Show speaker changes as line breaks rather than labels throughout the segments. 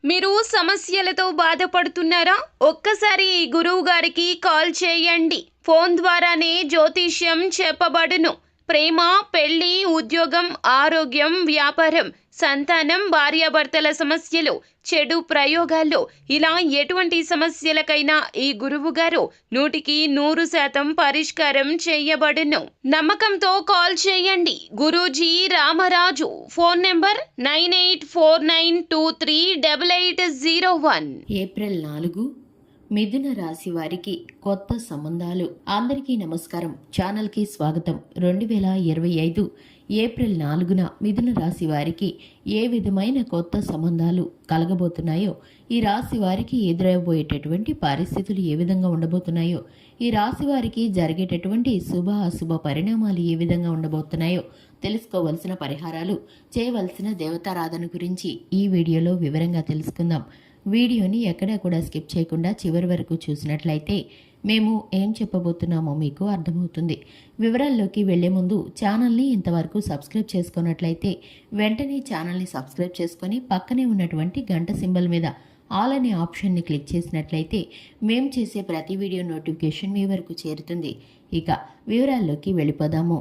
మీరు సమస్యలతో బాధపడుతున్నారా? ఒక్కసారి ఈ గురువు గారికి కాల్ చేయండి. ఫోన్ ద్వారానే జ్యోతిష్యం చెప్పబడును. ప్రేమ, పెళ్లి, ఉద్యోగం, ఆరోగ్యం, వ్యాపారం, సంతానం, భార్యాభర్తల సమస్యలు, చెడు ప్రయోగాల్లో ఇలా ఎటువంటి సమస్యలకైనా ఈ గురువు గారు 100% పరిష్కారం చేయబడును. నమ్మకంతో కాల్ చేయండి. Guruji Ramaraju. Phone number 9849238801.
April 4 మిథున రాశి వారికి కొత్త సంబంధాలు. అందరికీ నమస్కారం. ఛానల్కి స్వాగతం. 2025 ఏప్రిల్ 4న మిథున రాశి వారికి ఏ విధమైన కొత్త సంబంధాలు కలగబోతున్నాయో, ఈ రాశి వారికి ఎదురవబోయేటటువంటి పరిస్థితులు ఏ విధంగా ఉండబోతున్నాయో, ఈ రాశి వారికి జరిగేటటువంటి శుభ అశుభ పరిణామాలు ఏ విధంగా ఉండబోతున్నాయో తెలుసుకోవలసిన పరిహారాలు, చేయవలసిన దేవతారాధన గురించి ఈ వీడియోలో వివరంగా తెలుసుకుందాం. వీడియోని ఎక్కడా కూడా స్కిప్ చేయకుండా చివరి వరకు చూసినట్లయితే మేము ఏం చెప్పబోతున్నామో మీకు అర్థమవుతుంది. వివరాల్లోకి వెళ్లే ముందు ఛానల్ని ఇంతవరకు సబ్స్క్రైబ్ చేసుకున్నట్లయితే వెంటనే ఛానల్ని సబ్స్క్రైబ్ చేసుకొని పక్కనే ఉన్నటువంటి గంట సింబల్ మీద ఆల్ అనే ఆప్షన్ని క్లిక్ చేసినట్లయితే మేము చేసే ప్రతి వీడియో నోటిఫికేషన్ మీ వరకు చేరుతుంది. ఇక వివరాల్లోకి వెళ్ళిపోదాము.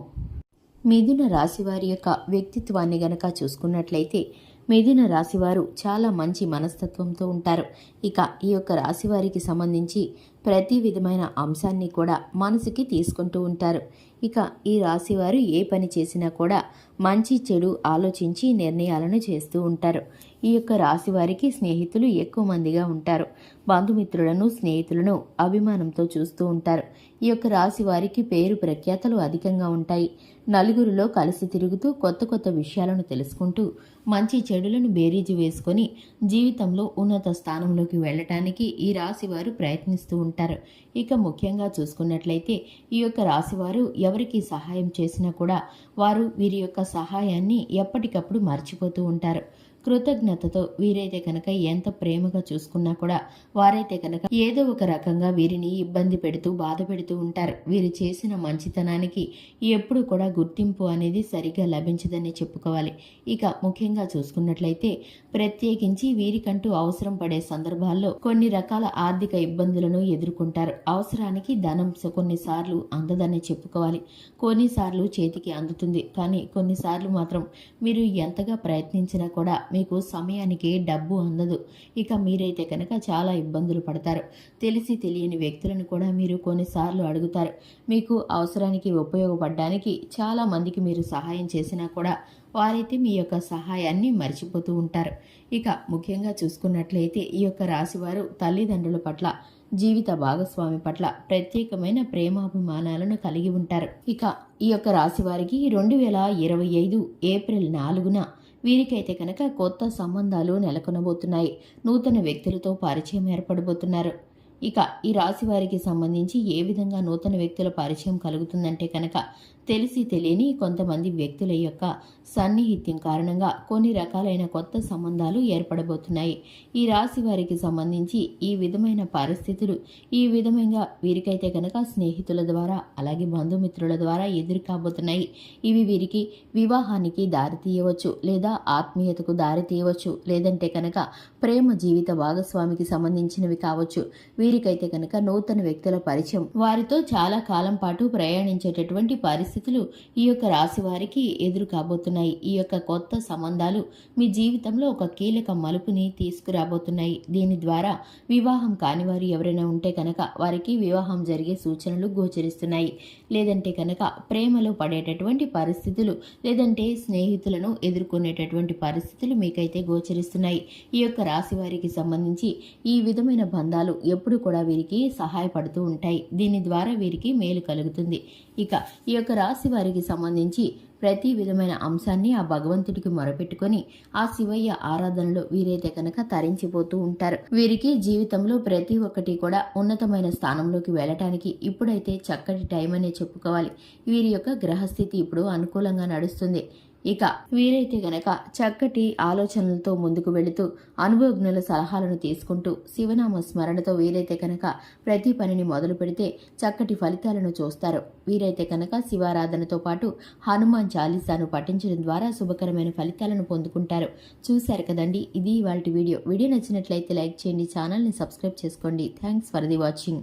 మిథున రాశి వారి యొక్క వ్యక్తిత్వాన్ని గనక చూసుకున్నట్లయితే మిథున రాశివారు చాలా మంచి మనస్తత్వంతో ఉంటారు. ఇక ఈ యొక్క రాశివారికి సంబంధించి ప్రతి విధమైన అంశాన్ని కూడా మనసుకి తీసుకుంటూ ఉంటారు. ఇక ఈ రాశివారు ఏ పని చేసినా కూడా మంచి చెడు ఆలోచించి నిర్ణయాలను చేస్తూ ఉంటారు. ఈ యొక్క రాశి వారికి స్నేహితులు ఎక్కువ మందిగా ఉంటారు. బంధుమిత్రులను, స్నేహితులను అభిమానంతో చూస్తూ ఉంటారు. ఈ యొక్క రాశి వారికి పేరు ప్రఖ్యాతలు అధికంగా ఉంటాయి. నలుగురిలో కలిసి తిరుగుతూ కొత్త కొత్త విషయాలను తెలుసుకుంటూ మంచి చెడులను బేరీజు వేసుకొని జీవితంలో ఉన్నత స్థానంలోకి వెళ్ళటానికి ఈ రాశి వారు ప్రయత్నిస్తూ ఉంటారు. ఇక ముఖ్యంగా చూసుకున్నట్లయితే ఈ యొక్క రాశివారు ఎవరికి సహాయం చేసినా కూడా వారు వీరి యొక్క సహాయాన్ని ఎప్పటికప్పుడు మర్చిపోతూ ఉంటారు. కృతజ్ఞతతో వీరైతే కనుక ఎంత ప్రేమగా చూసుకున్నా కూడా వారైతే కనుక ఏదో ఒక రకంగా వీరిని ఇబ్బంది పెడుతూ బాధ పెడుతూ ఉంటారు. వీరు చేసిన మంచితనానికి ఎప్పుడు కూడా గుర్తింపు అనేది సరిగా లభించదని చెప్పుకోవాలి. ఇక ముఖ్యంగా చూసుకున్నట్లయితే ప్రత్యేకించి వీరికంటూ అవసరం పడే సందర్భాల్లో కొన్ని రకాల ఆర్థిక ఇబ్బందులను ఎదుర్కొంటారు. అవసరానికి ధనం కొన్నిసార్లు అందదని చెప్పుకోవాలి. కొన్నిసార్లు చేతికి అందుతుంది, కానీ కొన్నిసార్లు మాత్రం మీరు ఎంతగా ప్రయత్నించినా కూడా మీకు సమయానికి డబ్బు అందదు. ఇక మీరైతే కనుక చాలా ఇబ్బందులు పడతారు. తెలిసి తెలియని వ్యక్తులను కూడా మీరు కొన్నిసార్లు అడుగుతారు. మీకు అవసరానికి ఉపయోగపడడానికి చాలా మందికి మీరు సహాయం చేసినా కూడా వారైతే మీ యొక్క సహాయాన్ని మర్చిపోతూ ఉంటారు. ఇక ముఖ్యంగా చూసుకున్నట్లయితే ఈ యొక్క రాశివారు తల్లిదండ్రుల పట్ల, జీవిత భాగస్వామి పట్ల ప్రత్యేకమైన ప్రేమాభిమానాలను కలిగి ఉంటారు. ఇక ఈ యొక్క రాశి వారికి 2025 ఏప్రిల్ 4న వీరికైతే కనుక కొత్త సంబంధాలు నెలకొనబోతున్నాయి. నూతన వ్యక్తులతో పరిచయం ఏర్పడబోతున్నారు. ఇక ఈ రాశి వారికి సంబంధించి ఏ విధంగా నూతన వ్యక్తుల పరిచయం కలుగుతుందంటే కనుక తెలిసి తెలియని కొంతమంది వ్యక్తుల యొక్క సన్నిహిత్యం కారణంగా కొన్ని రకాలైన కొత్త సంబంధాలు ఏర్పడబోతున్నాయి. ఈ రాశి వారికి సంబంధించి ఈ విధమైన పరిస్థితులు ఈ విధంగా వీరికైతే కనుక స్నేహితుల ద్వారా అలాగే బంధుమిత్రుల ద్వారా ఎదురు కాబోతున్నాయి. ఇవి వీరికి వివాహానికి దారి తీయవచ్చు, లేదా ఆత్మీయతకు దారి తీయవచ్చు, లేదంటే కనుక ప్రేమ జీవిత భాగస్వామికి సంబంధించినవి కావచ్చు. వీరికైతే కనుక నూతన వ్యక్తుల పరిచయం, వారితో చాలా కాలం పాటు ప్రయాణించేటటువంటి పరిస్థితులు ఈ యొక్క రాశి వారికి ఎదురు కాబోతున్నాయి. ఈ యొక్క కొత్త సంబంధాలు మీ జీవితంలో ఒక కీలక మలుపుని తీసుకురాబోతున్నాయి. దీని ద్వారా వివాహం కాని వారు ఎవరైనా ఉంటే కనుక వారికి వివాహం జరిగే సూచనలు గోచరిస్తున్నాయి. లేదంటే కనుక ప్రేమలో పడేటటువంటి పరిస్థితులు, లేదంటే స్నేహితులను ఎదుర్కొనేటటువంటి పరిస్థితులు మీకైతే గోచరిస్తున్నాయి. ఈ యొక్క రాశి వారికి సంబంధించి ఈ విధమైన బంధాలు ఎప్పుడు కూడా వీరికి సహాయపడుతూ ఉంటాయి. దీని ద్వారా వీరికి మేలు కలుగుతుంది. ఇక ఈ యొక్క రాశి వారికి సంబంధించి ప్రతి విధమైన అంశాన్ని ఆ భగవంతుడికి మొరపెట్టుకొని ఆ శివయ్య ఆరాధనలో వీరైతే కనుక తరించిపోతూ ఉంటారు. వీరికి జీవితంలో ప్రతి ఒక్కటి కూడా ఉన్నతమైన స్థానంలోకి వెళ్ళటానికి ఇప్పుడైతే చక్కటి టైం అనే చెప్పుకోవాలి. వీరి యొక్క గ్రహస్థితి ఇప్పుడు అనుకూలంగా నడుస్తుంది. ఇక వీరైతే గనక చక్కటి ఆలోచనలతో ముందుకు వెళుతూ అనుభవజ్ఞుల సలహాలను తీసుకుంటూ శివనామ స్మరణతో వీరైతే కనుక ప్రతి పనిని మొదలు పెడితే చక్కటి ఫలితాలను చూస్తారు. వీరైతే కనుక శివారాధనతో పాటు హనుమాన్ చాలీసాను పఠించడం ద్వారా శుభకరమైన ఫలితాలను పొందుకుంటారు. చూశారు కదండి, ఇది ఇవాల్టి వీడియో. వీడియో నచ్చినట్లయితే లైక్ చేయండి, ఛానల్ని సబ్స్క్రైబ్ చేసుకోండి. Thanks for the watching.